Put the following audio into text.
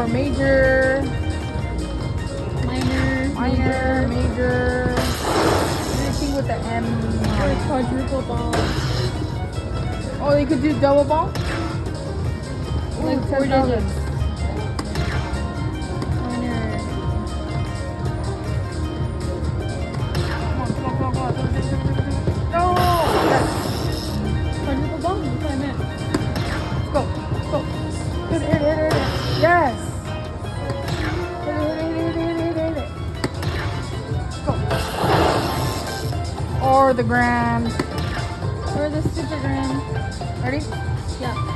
more major, Minor. major. Anything with the M. Or quadruple ball. Oh, they could do double ball? Like Ooh, 4 $10,000. digits. Minor. Come on. No! Yes. Quadruple ball? That's what I meant. Go. Hit it. Yes! Hit it. Go. Or the grand. Or the super grand. Ready? Yeah.